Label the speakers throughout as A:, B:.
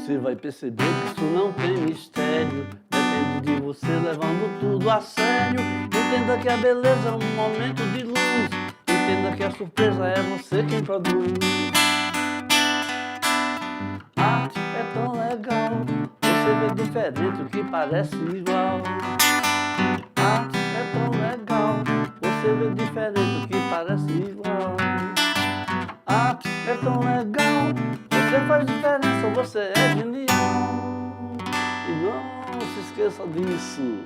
A: Você vai perceber que isso não tem mistério. Depende de você levando tudo a sério. Entenda que a beleza é um momento de luz. Entenda que a surpresa é você quem produz. Arte é tão legal, você vê diferente o que parece igual. Arte é tão legal, você vê diferente o que parece igual. Arte é tão legal, você faz diferença, você é genial. E não se esqueça disso.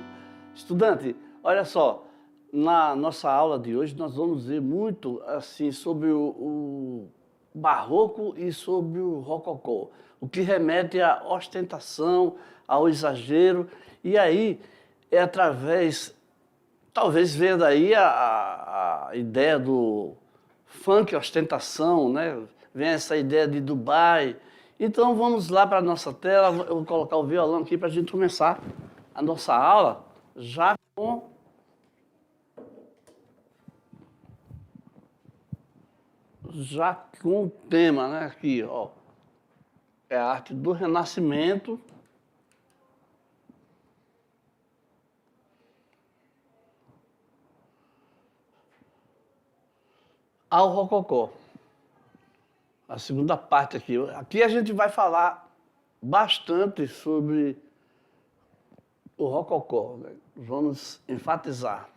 A: Estudante, olha só, na nossa aula de hoje nós vamos ver muito assim sobre o barroco e sobre o rococó, o que remete à ostentação, ao exagero, e aí é através, talvez venha daí a ideia do funk ostentação, né? Vem essa ideia de Dubai. Então vamos lá para a nossa tela, eu vou colocar o violão aqui para a gente começar a nossa aula já com o tema, né? Aqui, ó, é a arte do Renascimento ao rococó. A segunda parte aqui. Aqui a gente vai falar bastante sobre o rococó, né? Vamos enfatizar.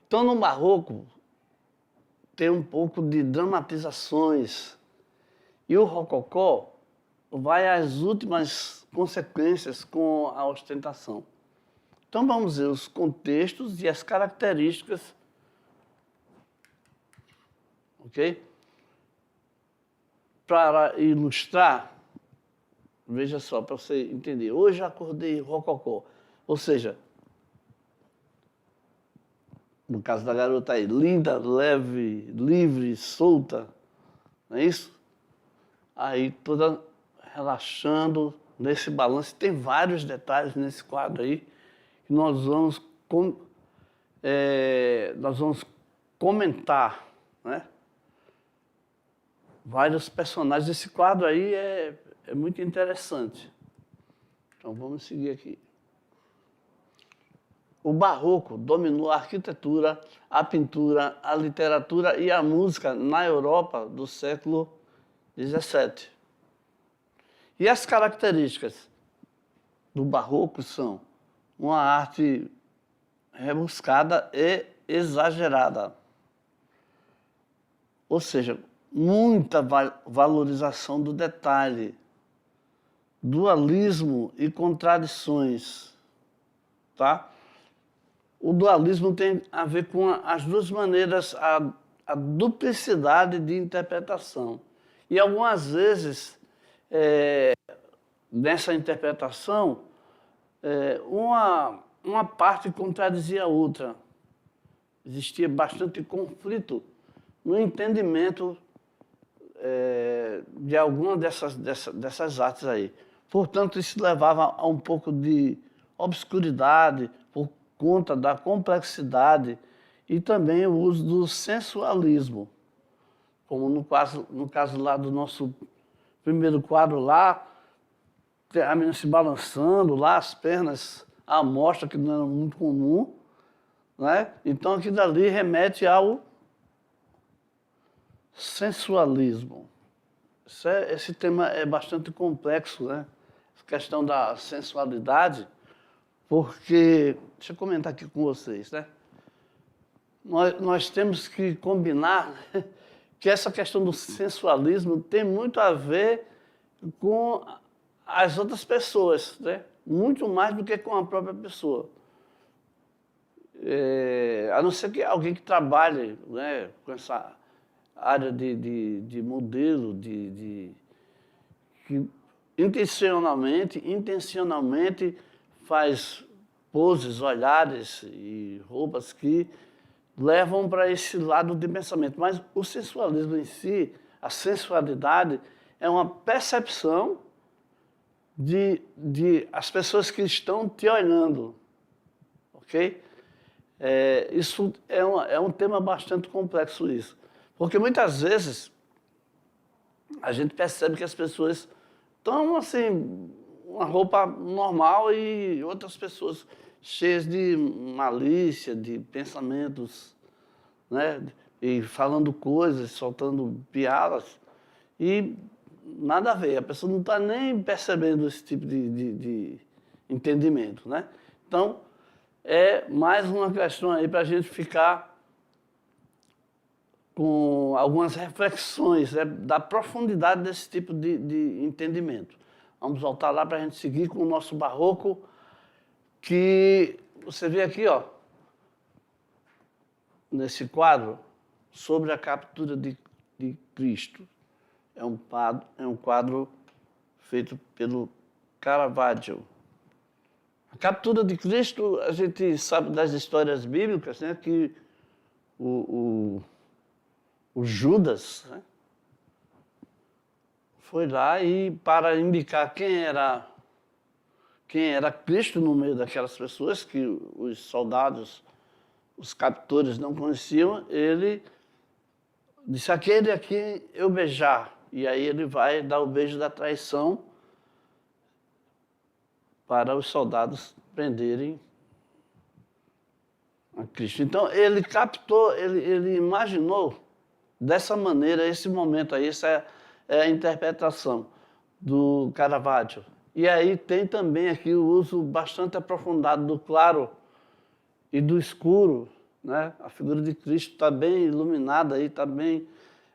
A: Então, no barroco, tem um pouco de dramatizações. E o rococó vai às últimas consequências com a ostentação. Então vamos ver os contextos e as características, ok? Para ilustrar, veja só, para você entender. Hoje acordei rococó, ou seja, no caso da garota aí, linda, leve, livre, solta, não é isso? Aí toda relaxando nesse balanço. Tem vários detalhes nesse quadro aí que nós vamos comentar, né? Vários personagens. Esse quadro aí é muito interessante. Então vamos seguir aqui. O barroco dominou a arquitetura, a pintura, a literatura e a música na Europa do século XVII. E as características do barroco são uma arte rebuscada e exagerada. Ou seja, muita valorização do detalhe, dualismo e contradições, tá? O dualismo tem a ver com as duas maneiras, a duplicidade de interpretação. E algumas vezes, nessa interpretação, uma parte contradizia a outra. Existia bastante conflito no entendimento de alguma dessas artes aí. Portanto, isso levava a um pouco de obscuridade por conta da complexidade e também o uso do sensualismo, como no caso lá do nosso primeiro quadro lá, a menina se balançando lá, as pernas à mostra, que não era muito comum, né? Então aquilo ali remete ao sensualismo. Esse tema é bastante complexo, né? A questão da sensualidade, porque, deixa eu comentar aqui com vocês, né? Nós temos que combinar que essa questão do sensualismo tem muito a ver com as outras pessoas, né? Muito mais do que com a própria pessoa. A não ser que alguém que trabalhe, né, com essa área de modelo, que intencionalmente faz poses, olhares e roupas que levam para esse lado de pensamento. Mas o sensualismo em si, a sensualidade, é uma percepção de as pessoas que estão te olhando, ok? Isso é um tema bastante complexo, isso. Porque muitas vezes a gente percebe que as pessoas Então, assim, uma roupa normal e outras pessoas cheias de malícia, de pensamentos, né? E falando coisas, soltando piadas, e nada a ver, a pessoa não está nem percebendo esse tipo de entendimento, né? Então, é mais uma questão aí para a gente ficar com algumas reflexões, né, da profundidade desse tipo de entendimento. Vamos voltar lá para a gente seguir com o nosso barroco, que você vê aqui, ó, nesse quadro, sobre a captura de Cristo. É um quadro feito pelo Caravaggio. A captura de Cristo, a gente sabe das histórias bíblicas, né, que o Judas, né, foi lá e para indicar quem era Cristo no meio daquelas pessoas que os soldados, os captores não conheciam, ele disse: aquele aqui eu beijar. E aí ele vai dar o beijo da traição para os soldados prenderem a Cristo. Então ele captou, ele imaginou dessa maneira esse momento aí, essa é a interpretação do Caravaggio. E aí tem também aqui o uso bastante aprofundado do claro e do escuro, né? A figura de Cristo está bem iluminada aí, está bem,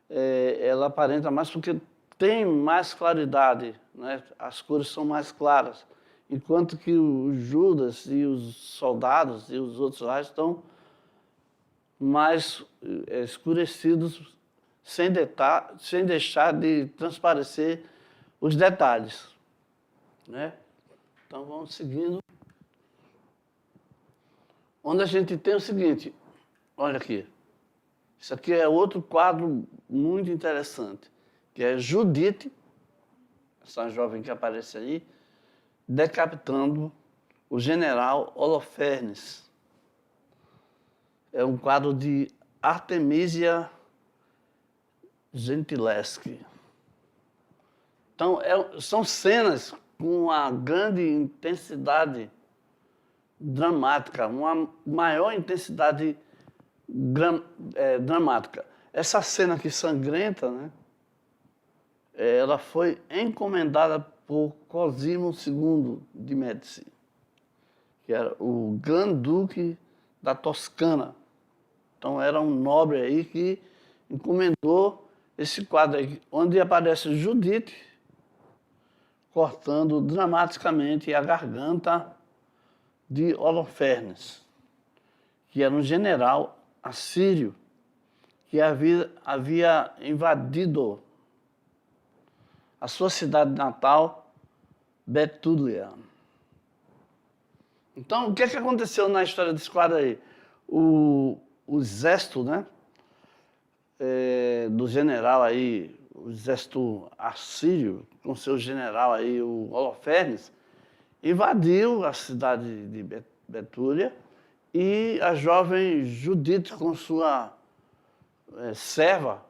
A: ela aparenta mais porque tem mais claridade, né? As cores são mais claras, enquanto que o Judas e os soldados e os outros lá estão mais escurecidos, sem deixar de transparecer os detalhes, né? Então vamos seguindo. Onde a gente tem o seguinte, olha aqui, isso aqui é outro quadro muito interessante, que é Judite, essa jovem que aparece aí, decapitando o general Holofernes. É um quadro de Artemisia Gentileschi. Então, são cenas com uma grande intensidade dramática, uma maior intensidade dramática. Essa cena aqui sangrenta, né, ela foi encomendada por Cosimo II de Médici, que era o Grande-Duque da Toscana. Então, era um nobre aí que encomendou esse quadro aí, onde aparece Judite cortando dramaticamente a garganta de Holofernes, que era um general assírio que havia invadido a sua cidade natal, Betúlia. Então, o que aconteceu na história desse quadro aí? O exército, né, do general aí, o exército assírio, com seu general aí, o Holofernes, invadiu a cidade de Betúlia e a jovem Judite, com sua serva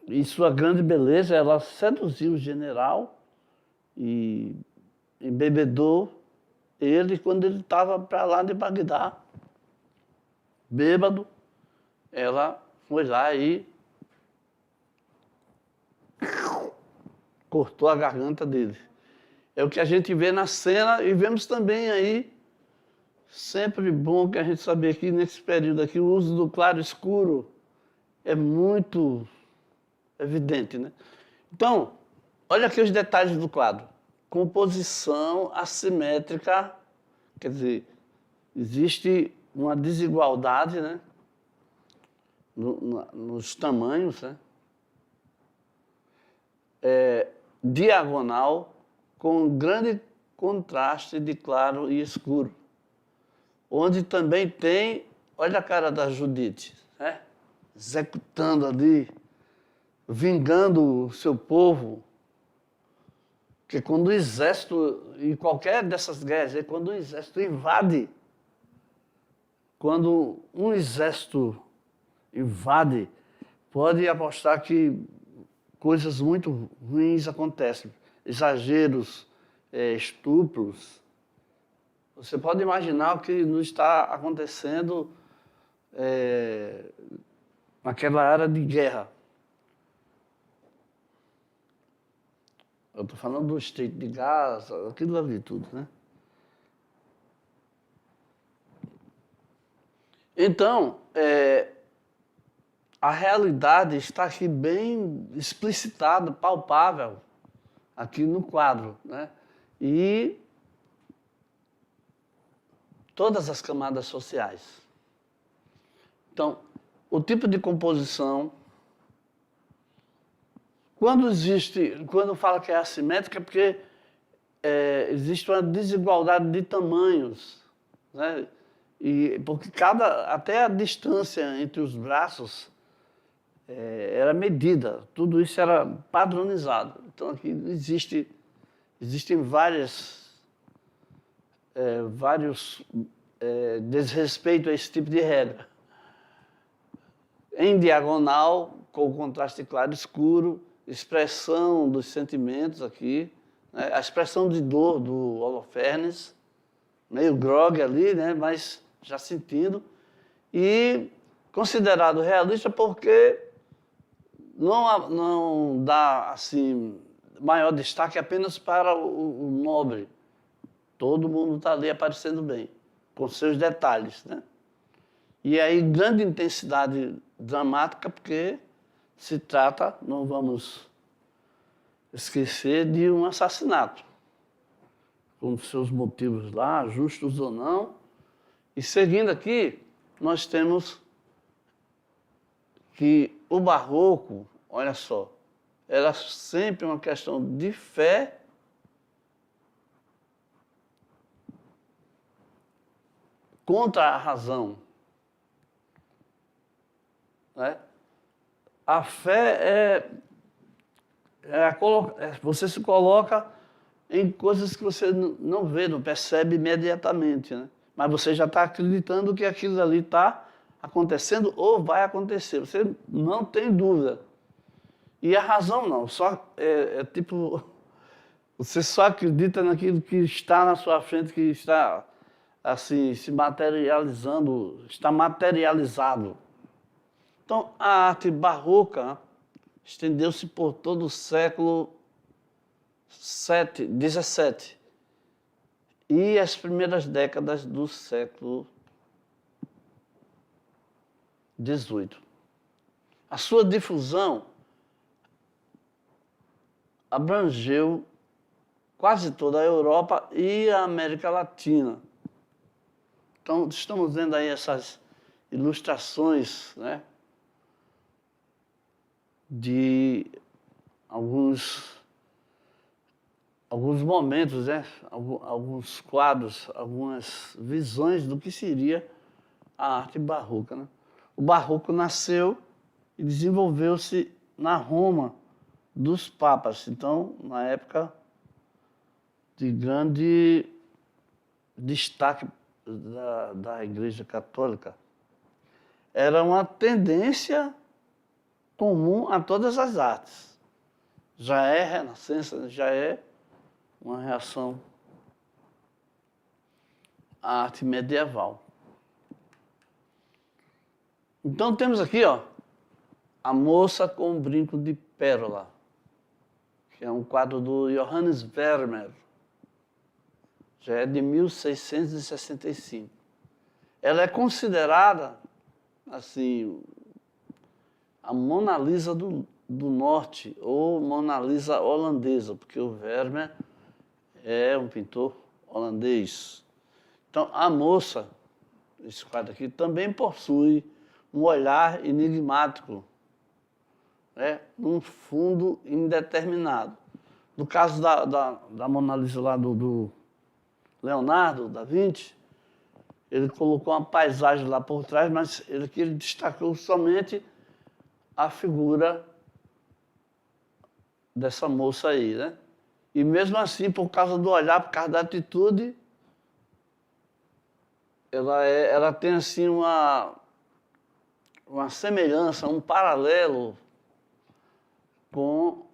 A: e sua grande beleza, ela seduziu o general e embebedou ele quando ele estava para lá de Bagdá, bêbado. Ela foi lá e cortou a garganta dele. É o que a gente vê na cena e vemos também aí, sempre bom que a gente saber que nesse período aqui, o uso do claro escuro é muito evidente, né? Então, olha aqui os detalhes do quadro. Composição assimétrica, quer dizer, existe uma desigualdade, né, nos tamanhos, né? Diagonal, com grande contraste de claro e escuro. Onde também tem, olha a cara da Judite, né? Executando ali, vingando o seu povo. Porque quando o exército, em qualquer dessas guerras, quando o exército invade, quando um exército invade, pode apostar que coisas muito ruins acontecem, exageros, estupros. Você pode imaginar o que não está acontecendo naquela área de guerra. Eu estou falando do Estreito de Gaza, aquilo ali tudo, né? Então, a realidade está aqui bem explicitada, palpável, aqui no quadro, né? E todas as camadas sociais. Então, o tipo de composição, quando fala que é assimétrica, é porque existe uma desigualdade de tamanhos, né? E porque até a distância entre os braços era medida, tudo isso era padronizado. Então aqui existem vários desrespeitos a esse tipo de regra. Em diagonal, com o contraste claro e escuro, expressão dos sentimentos aqui, né? A expressão de dor do Holofernes, meio grogue ali, né? Mas já sentindo, e considerado realista porque não dá assim maior destaque apenas para o nobre. Todo mundo está ali aparecendo bem, com seus detalhes, né? E aí grande intensidade dramática porque se trata, não vamos esquecer, de um assassinato, com seus motivos lá, justos ou não. E seguindo aqui, nós temos que o barroco, olha só, era sempre uma questão de fé contra a razão. Né? A fé você se coloca em coisas que você não vê, não percebe imediatamente, né? Mas você já está acreditando que aquilo ali está acontecendo ou vai acontecer. Você não tem dúvida. E a razão não, só tipo, você só acredita naquilo que está na sua frente, que está assim se materializando, está materializado. Então a arte barroca estendeu-se por todo o século XVII e as primeiras décadas do século XVIII. A sua difusão abrangeu quase toda a Europa e a América Latina. Então, estamos vendo aí essas ilustrações, né, de alguns momentos, né, alguns quadros, algumas visões do que seria a arte barroca. Né? O barroco nasceu e desenvolveu-se na Roma dos papas. Então, na época de grande destaque da Igreja Católica. Era uma tendência comum a todas as artes. Já é renascença, já é uma reação à arte medieval. Então temos aqui, ó, A Moça com um Brinco de Pérola, que é um quadro do Johannes Vermeer, já é de 1665. Ela é considerada, assim, a Mona Lisa do Norte, ou Mona Lisa holandesa, porque o Vermeer é um pintor holandês. Então, a moça, esse quadro aqui, também possui um olhar enigmático, né, num fundo indeterminado. No caso da Mona Lisa lá do Leonardo da Vinci, ele colocou uma paisagem lá por trás, mas ele destacou somente a figura dessa moça aí, né? E mesmo assim, por causa do olhar, por causa da atitude, ela tem assim uma semelhança, um paralelo com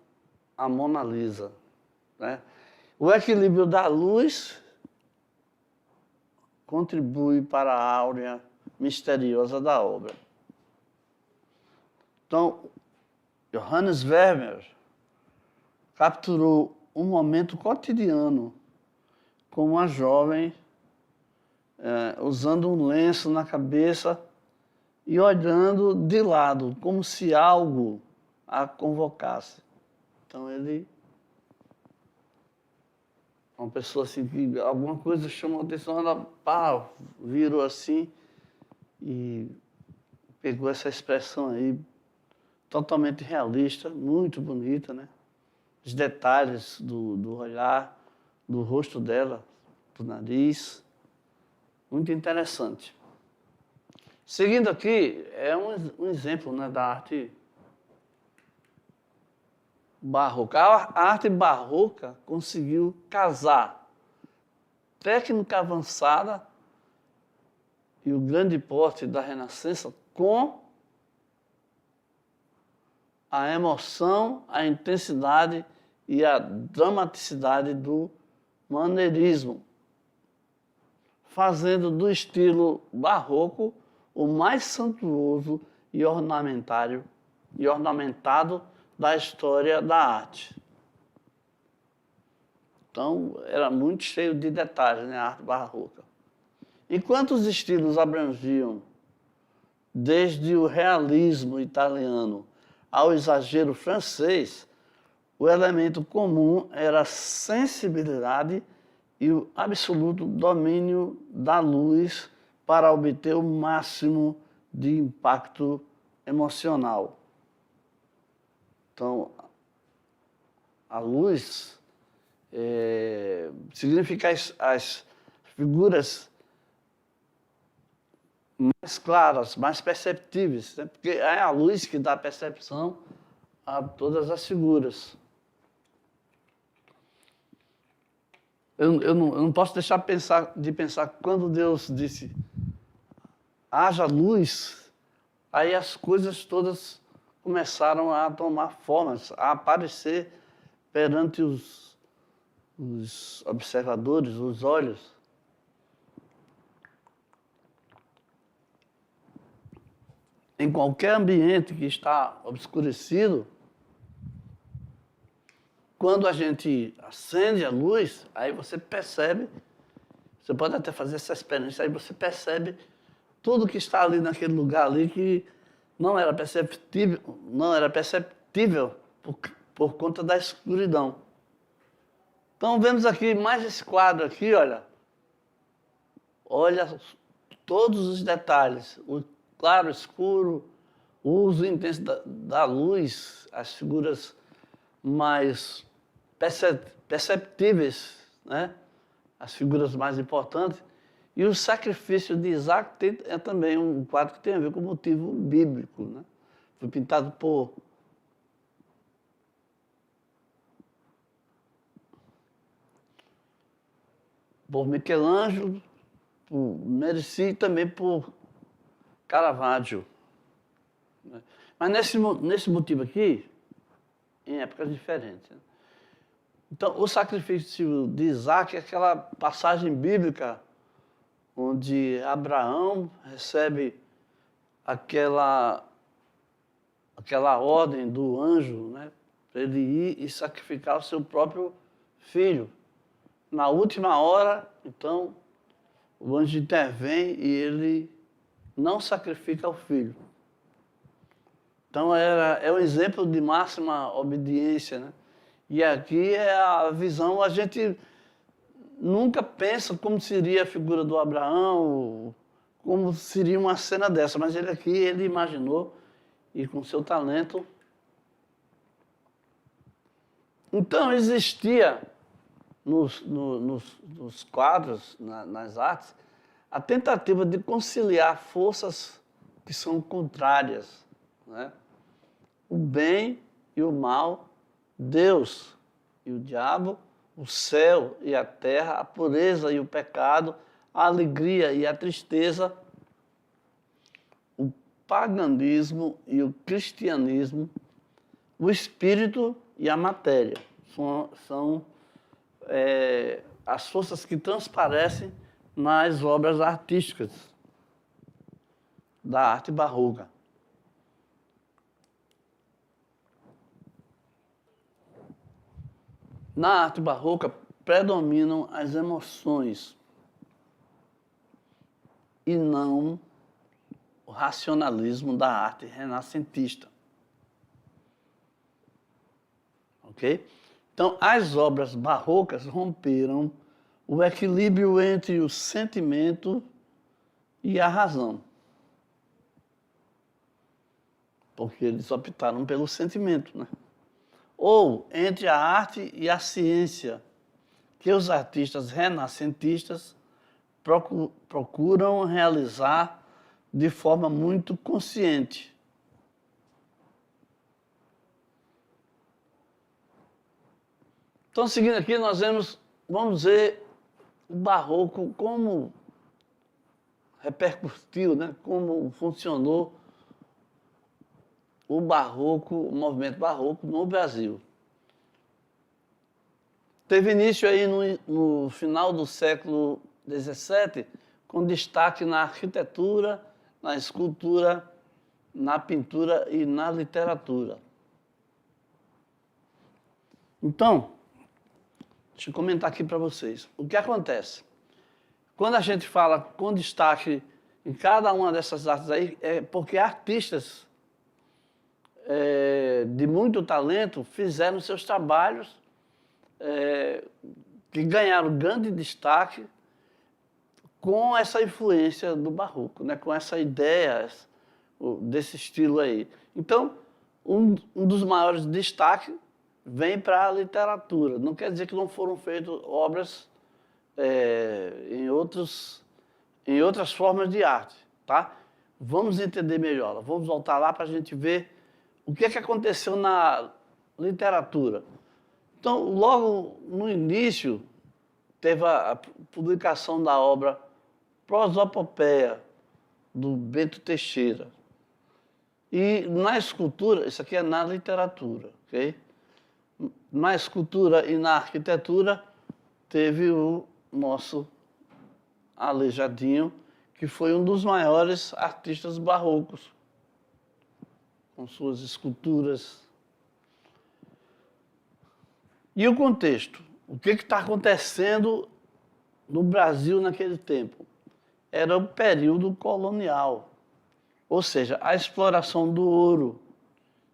A: a Mona Lisa, né? O equilíbrio da luz contribui para a áurea misteriosa da obra. Então, Johannes Vermeer capturou um momento cotidiano com uma jovem usando um lenço na cabeça e olhando de lado, como se algo a convocasse. Então ele, uma pessoa assim, que alguma coisa chamou a atenção, ela virou assim e pegou essa expressão aí, totalmente realista, muito bonita, né? Os detalhes do olhar, do rosto dela, do nariz, muito interessante. Seguindo aqui, é um exemplo, né, da arte barroca. A arte barroca conseguiu casar técnica avançada e o grande porte da Renascença com a emoção, a intensidade e a dramaticidade do maneirismo, fazendo do estilo barroco o mais suntuoso e ornamentado da história da arte. Então, era muito cheio de detalhes, né, a arte barroca. Enquanto os estilos abrangiam desde o realismo italiano ao exagero francês, o elemento comum era a sensibilidade e o absoluto domínio da luz para obter o máximo de impacto emocional. Então, a luz significa as figuras mais claras, mais perceptíveis, né? Porque é a luz que dá percepção a todas as figuras. Eu não posso deixar de pensar quando Deus disse haja luz, aí as coisas todas começaram a tomar formas, a aparecer perante os observadores, os olhos. Em qualquer ambiente que está obscurecido, quando a gente acende a luz, aí você percebe, você pode até fazer essa experiência, aí você percebe tudo que está ali naquele lugar ali que não era perceptível por conta da escuridão. Então vemos aqui mais esse quadro aqui, olha. Olha todos os detalhes, o claro, escuro, o uso intenso da luz, as figuras mais perceptíveis, né? As figuras mais importantes. E o sacrifício de Isaac é também um quadro que tem a ver com o motivo bíblico, né? Foi pintado por Michelangelo, por Merci e também por Caravaggio. Mas nesse motivo aqui, em épocas diferentes. Então, o sacrifício de Isaac é aquela passagem bíblica onde Abraão recebe aquela ordem do anjo, né, para ele ir e sacrificar o seu próprio filho. Na última hora, então, o anjo intervém e ele não sacrifica o filho. Então, é um exemplo de máxima obediência, né? E aqui é a visão, a gente nunca pensa como seria a figura do Abraão, como seria uma cena dessa, mas ele imaginou e com seu talento. Então existia nos quadros, nas artes, a tentativa de conciliar forças que são contrárias, né? O bem e o mal, Deus e o diabo, o céu e a terra, a pureza e o pecado, a alegria e a tristeza, o paganismo e o cristianismo, o espírito e a matéria. São as forças que transparecem nas obras artísticas da arte barroca. Na arte barroca predominam as emoções e não o racionalismo da arte renascentista. Ok? Então, as obras barrocas romperam o equilíbrio entre o sentimento e a razão. Porque eles optaram pelo sentimento, né? Ou entre a arte e a ciência, que os artistas renascentistas procuram realizar de forma muito consciente. Então, seguindo aqui, vamos ver o barroco, como repercutiu, né? Como funcionou o barroco, o movimento barroco no Brasil. Teve início aí no final do século XVII, com destaque na arquitetura, na escultura, na pintura e na literatura. Então, deixa eu comentar aqui para vocês. O que acontece? Quando a gente fala com destaque em cada uma dessas artes aí, é porque artistas de muito talento fizeram seus trabalhos que ganharam grande destaque com essa influência do barroco, né? Com essa ideia desse estilo aí. Então, um dos maiores destaques vem para a literatura. Não quer dizer que não foram feitas obras em outras formas de arte, tá? Vamos entender melhor. Vamos voltar lá para a gente ver o que aconteceu na literatura. Então, logo no início, teve a publicação da obra Prosopopeia, do Bento Teixeira. E na escultura, isso aqui é na literatura, ok? Na escultura e na arquitetura, teve o nosso Aleijadinho, que foi um dos maiores artistas barrocos, com suas esculturas. E o contexto? O que está acontecendo no Brasil naquele tempo? Era o período colonial, ou seja, a exploração do ouro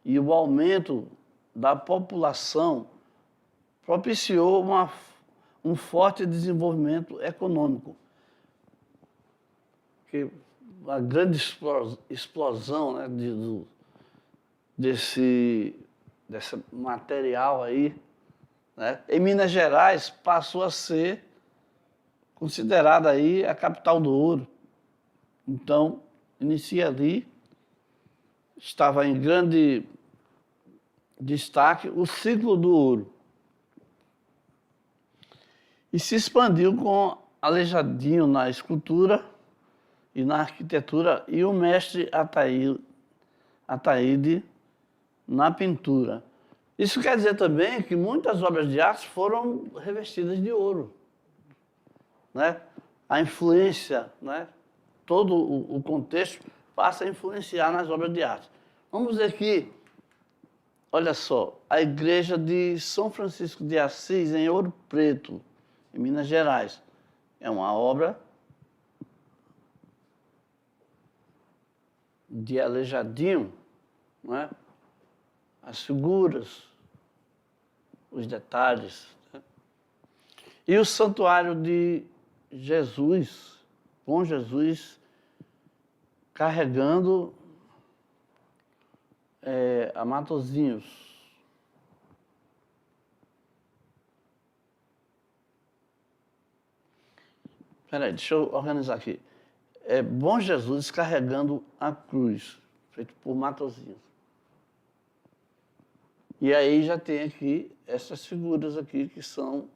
A: e o aumento da população propiciou um forte desenvolvimento econômico. Que a grande explosão, né, desse material aí, né, em Minas Gerais passou a ser considerada aí a capital do ouro. Então, inicia ali, estava em grande destaque o ciclo do ouro. E se expandiu com Aleijadinho na escultura e na arquitetura e o mestre Ataíde na pintura. Isso quer dizer também que muitas obras de arte foram revestidas de ouro, né? A influência, né? Todo o contexto passa a influenciar nas obras de arte. Vamos ver aqui, olha só, a igreja de São Francisco de Assis, em Ouro Preto, em Minas Gerais. É uma obra de Aleijadinho, não é? As figuras, os detalhes. Né? E o Santuário de Jesus, com Jesus carregando a Matozinhos. Espera aí, deixa eu organizar aqui. Bom Jesus carregando a cruz, feito por Matozinhos. E aí já tem aqui essas figuras aqui que são,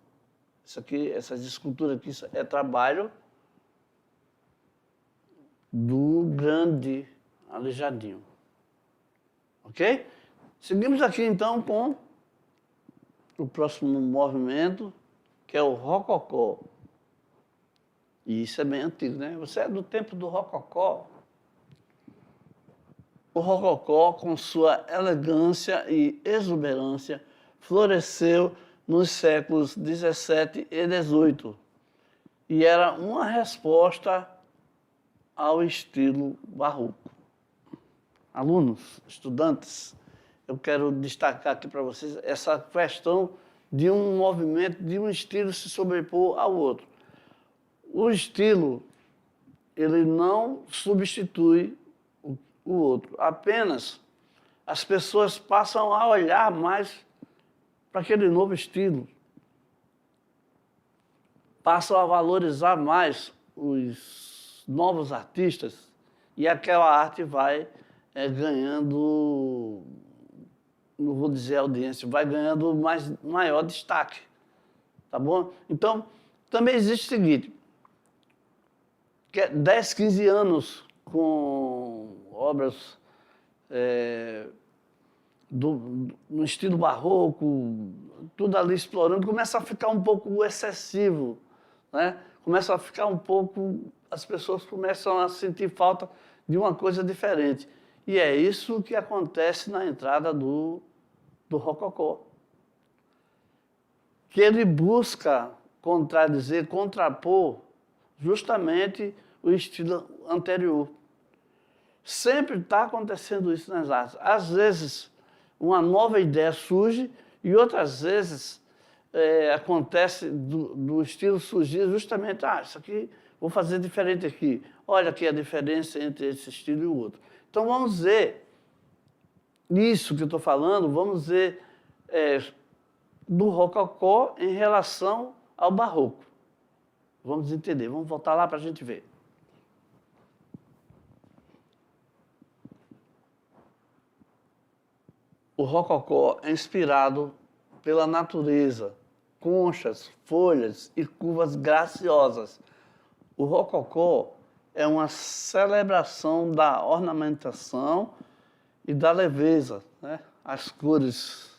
A: essas esculturas aqui é trabalho do grande Aleijadinho. Ok? Seguimos aqui então com o próximo movimento, que é o rococó. E isso é bem antigo, né? Você é do tempo do rococó. O rococó, com sua elegância e exuberância, floresceu nos séculos XVII e XVIII e era uma resposta ao estilo barroco. Alunos, estudantes, eu quero destacar aqui para vocês essa questão de um movimento, de um estilo se sobrepor ao outro. O estilo, ele não substitui o outro, apenas as pessoas passam a olhar mais para aquele novo estilo, passam a valorizar mais os novos artistas e aquela arte vai ganhando, não vou dizer audiência, vai ganhando maior destaque, tá bom? Então, também existe o seguinte, que é 10, 15 anos com obras no estilo barroco, tudo ali explorando, começa a ficar um pouco excessivo, né? Começa a ficar um pouco, as pessoas começam a sentir falta de uma coisa diferente. E é isso que acontece na entrada do rococó, que ele busca contradizer, contrapor justamente o estilo anterior. Sempre está acontecendo isso nas artes. Às vezes, uma nova ideia surge e outras vezes acontece do estilo surgir justamente, isso aqui, vou fazer diferente aqui. Olha aqui a diferença entre esse estilo e o outro. Então, vamos ver isso que eu estou falando, vamos ver do rococó em relação ao barroco. Vamos entender, vamos voltar lá para a gente ver. O rococó é inspirado pela natureza, conchas, folhas e curvas graciosas. O rococó é uma celebração da ornamentação e da leveza, né? As cores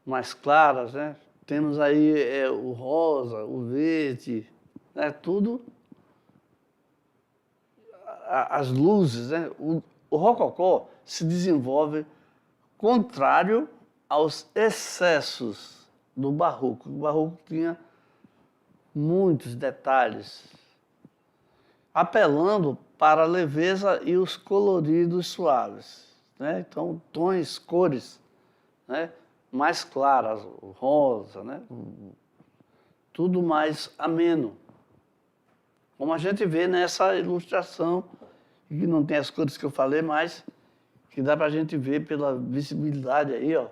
A: mais claras, né? Temos aí o rosa, o verde, né? Tudo, as luzes, né? O rococó se desenvolve contrário aos excessos do barroco. O barroco tinha muitos detalhes, apelando para a leveza e os coloridos suaves, né? Então, tons, cores, né? Mais claras, o rosa, né? Tudo mais ameno. Como a gente vê nessa ilustração, que não tem as cores que eu falei, mas que dá para a gente ver pela visibilidade aí, ó.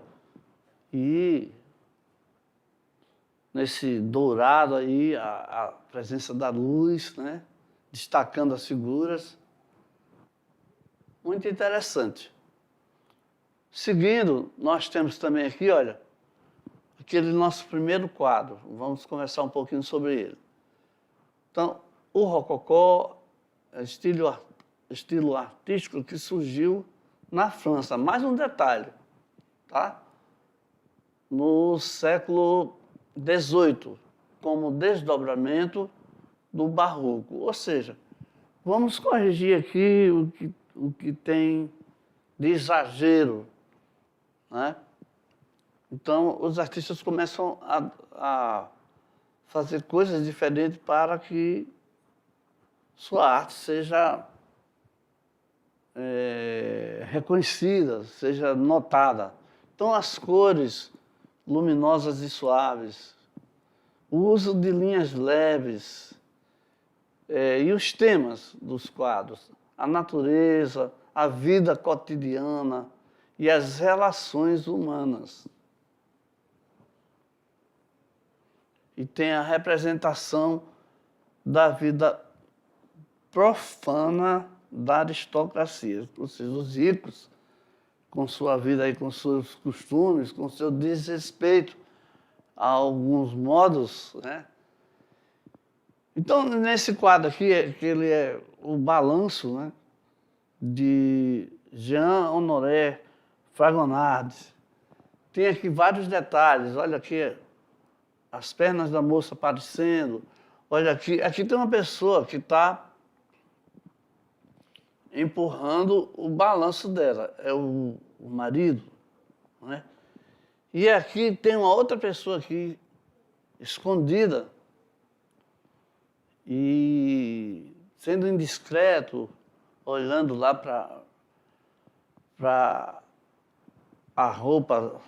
A: E nesse dourado aí, a presença da luz, né? Destacando as figuras. Muito interessante. Seguindo, nós temos também aqui, olha, aquele nosso primeiro quadro. Vamos conversar um pouquinho sobre ele. Então, o rococó é estilo artístico que surgiu na França. Mais um detalhe, tá? No século XVIII, como desdobramento do barroco. Ou seja, vamos corrigir aqui o que tem de exagero, né? Então, os artistas começam a fazer coisas diferentes para que sua arte seja reconhecida, seja notada. Então, as cores luminosas e suaves, o uso de linhas leves e os temas dos quadros, a natureza, a vida cotidiana e as relações humanas. E tem a representação da vida profana da aristocracia, ou seja, os ricos, com sua vida e com seus costumes, com seu desrespeito a alguns modos, né? Então, nesse quadro aqui, que ele é o balanço, né, de Jean Honoré Fragonard. Tem aqui vários detalhes. Olha aqui as pernas da moça aparecendo. Olha aqui. Aqui tem uma pessoa que está empurrando o balanço dela. É o marido, né? E aqui tem uma outra pessoa aqui, escondida, e sendo indiscreto, olhando lá para a roupa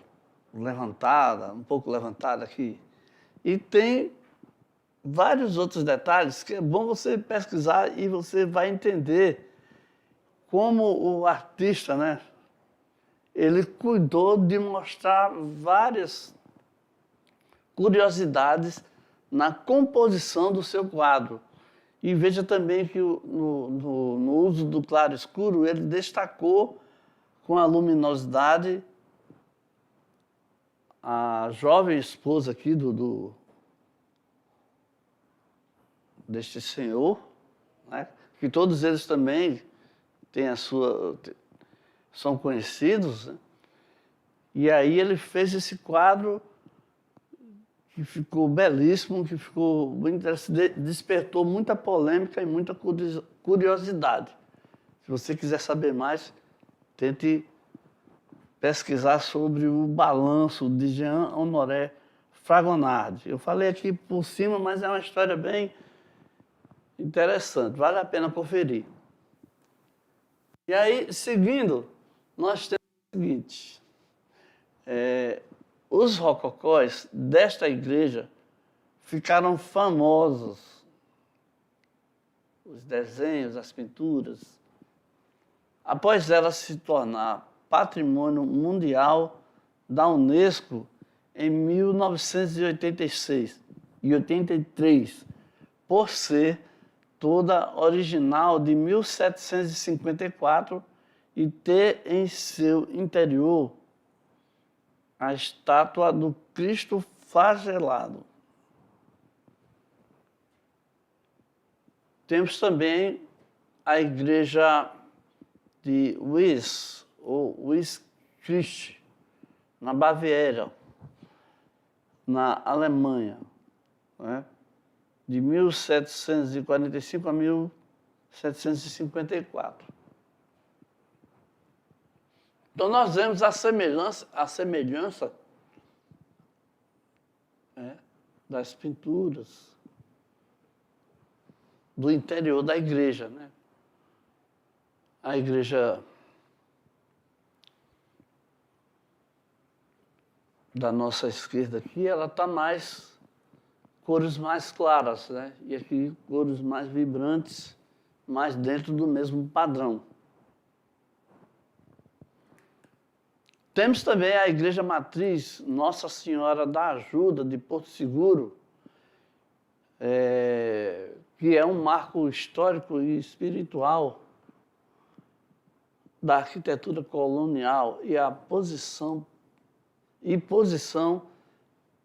A: levantada, um pouco levantada aqui. E tem vários outros detalhes que é bom você pesquisar e você vai entender como o artista, né, ele cuidou de mostrar várias curiosidades na composição do seu quadro. E veja também que no uso do claro-escuro, ele destacou com a luminosidade a jovem esposa aqui deste senhor, né? Que todos eles também têm são conhecidos, né? E aí ele fez esse quadro que ficou belíssimo, que ficou muito interessante, despertou muita polêmica e muita curiosidade. Se você quiser saber mais, tente pesquisar sobre o balanço de Jean-Honoré Fragonard. Eu falei aqui por cima, mas é uma história bem interessante, vale a pena conferir. E aí, seguindo, nós temos o seguinte, os rococós desta igreja ficaram famosos. Os desenhos, as pinturas. Após ela se tornar Patrimônio Mundial da Unesco em 1986 e 83, por ser toda original de 1754 e ter em seu interior a estátua do Cristo flagelado. Temos também a igreja de Wies, ou Wies Christ, na Baviera, na Alemanha, né? De 1745 a 1754. Então nós vemos a semelhança das pinturas do interior da igreja, né? A igreja da nossa esquerda aqui, ela está cores mais claras, né? E aqui cores mais vibrantes, mais dentro do mesmo padrão. Temos também a igreja matriz Nossa Senhora da Ajuda de Porto Seguro, que é um marco histórico e espiritual da arquitetura colonial e a posição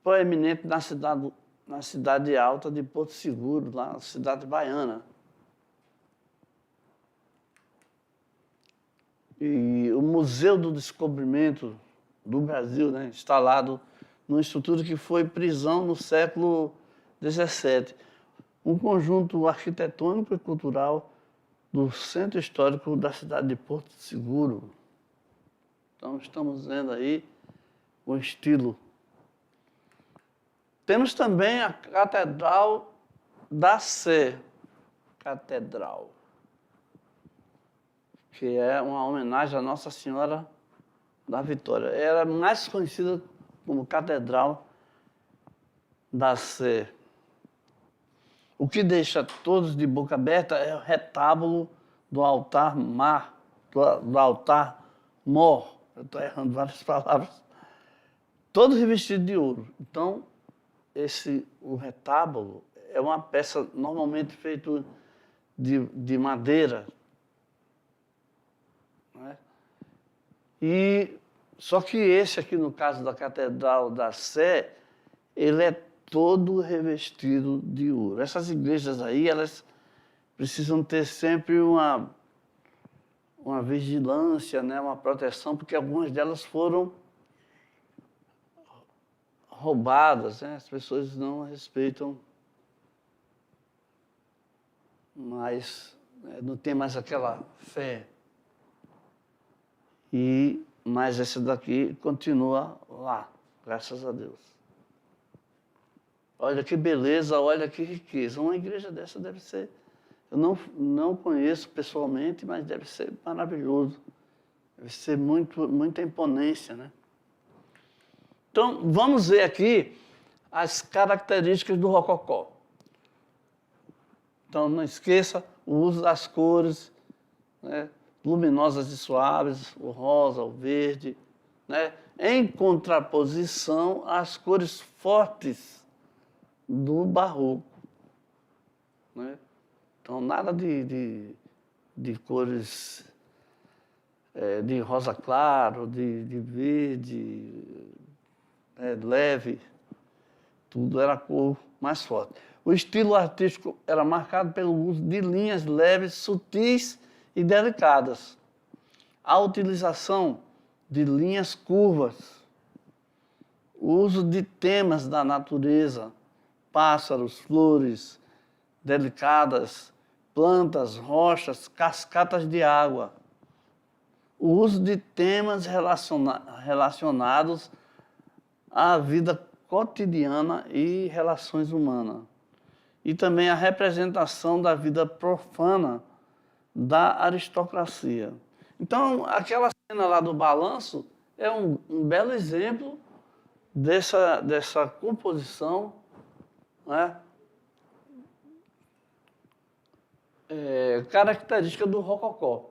A: proeminente na cidade alta de Porto Seguro, lá na cidade baiana. E o Museu do Descobrimento do Brasil, né, instalado numa estrutura que foi prisão no século XVII, um conjunto arquitetônico e cultural do centro histórico da cidade de Porto Seguro. Então, estamos vendo aí o estilo. Temos também a Catedral da Sé, Catedral, que é uma homenagem à Nossa Senhora da Vitória. Era mais conhecida como Catedral da Sé. O que deixa todos de boca aberta é o retábulo do altar do altar mor. Eu estou errando várias palavras. Todo revestido de ouro. Então, o retábulo é uma peça normalmente feita de madeira. Né? Só que esse aqui, no caso da Catedral da Sé, ele é todo revestido de ouro. Essas igrejas aí, elas precisam ter sempre uma vigilância, né, uma proteção, porque algumas delas foram roubadas, né? As pessoas não respeitam mais, né, não tem mais aquela fé. Mas essa daqui continua lá, graças a Deus. Olha que beleza, olha que riqueza. Uma igreja dessa deve ser, eu não conheço pessoalmente, mas deve ser maravilhoso. Deve ser muita imponência, né? Então, vamos ver aqui as características do rococó. Então, não esqueça o uso das cores, né, luminosas e suaves, o rosa, o verde, né, em contraposição às cores fortes do barroco. Né? Então, nada de cores de rosa claro, de verde, leve, tudo era cor mais forte. O estilo artístico era marcado pelo uso de linhas leves, sutis e delicadas. A utilização de linhas curvas, o uso de temas da natureza, pássaros, flores delicadas, plantas, rochas, cascatas de água. O uso de temas relacionados à vida cotidiana e relações humanas. E também a representação da vida profana da aristocracia. Então, aquela cena lá do balanço é um belo exemplo dessa composição, né, característica do rococó.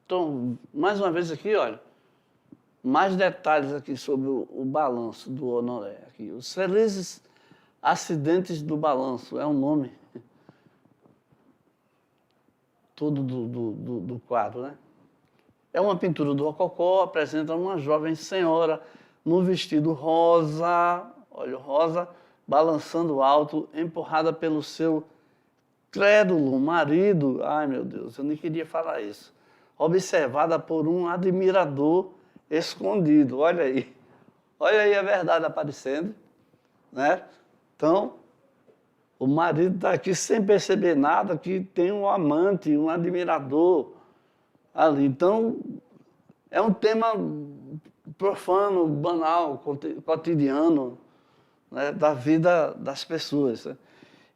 A: Então, mais uma vez aqui, olha, mais detalhes aqui sobre o balanço do Honoré. Aqui. Os felizes acidentes do balanço, é um nome todo do quadro, né? É uma pintura do rococó, apresenta uma jovem senhora no vestido rosa, olha o rosa, balançando alto, empurrada pelo seu crédulo marido, ai meu Deus, eu nem queria falar isso, observada por um admirador escondido, olha aí a verdade aparecendo, né? Então, o marido está aqui sem perceber nada, que tem um amante, um admirador ali. Então, é um tema profano, banal, cotidiano, né, da vida das pessoas. Né?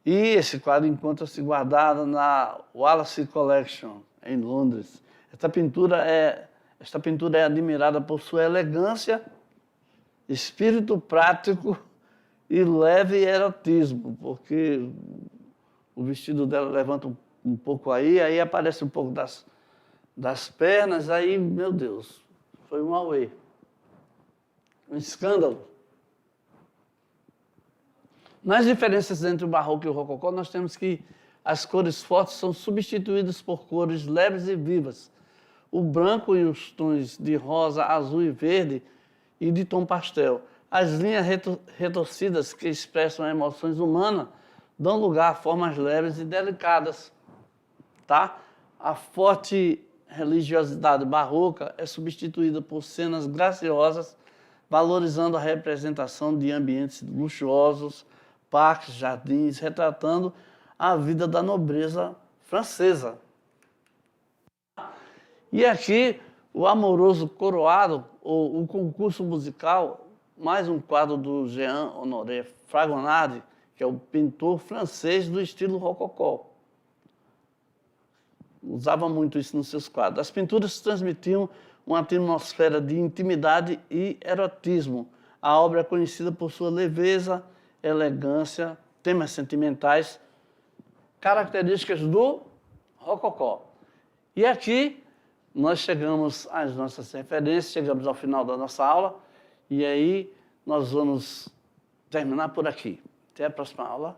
A: E esse quadro encontra-se guardado na Wallace Collection, em Londres. Esta pintura é admirada por sua elegância, espírito prático e leve erotismo, porque o vestido dela levanta um pouco aí aparece um pouco das pernas, aí, meu Deus, foi um auê, um escândalo. Nas diferenças entre o barroco e o rococó, nós temos que as cores fortes são substituídas por cores leves e vivas. O branco e os tons de rosa, azul e verde e de tom pastel. As linhas retorcidas que expressam emoções humanas dão lugar a formas leves e delicadas. Tá? A forte religiosidade barroca é substituída por cenas graciosas, valorizando a representação de ambientes luxuosos, parques, jardins, retratando a vida da nobreza francesa. E aqui, o Amoroso Coroado, ou o concurso musical, mais um quadro do Jean-Honoré Fragonard, que é o pintor francês do estilo rococó. Usava muito isso nos seus quadros. As pinturas transmitiam uma atmosfera de intimidade e erotismo. A obra é conhecida por sua leveza, elegância, temas sentimentais, características do rococó. E aqui nós chegamos às nossas referências, chegamos ao final da nossa aula, e aí nós vamos terminar por aqui. Até a próxima aula.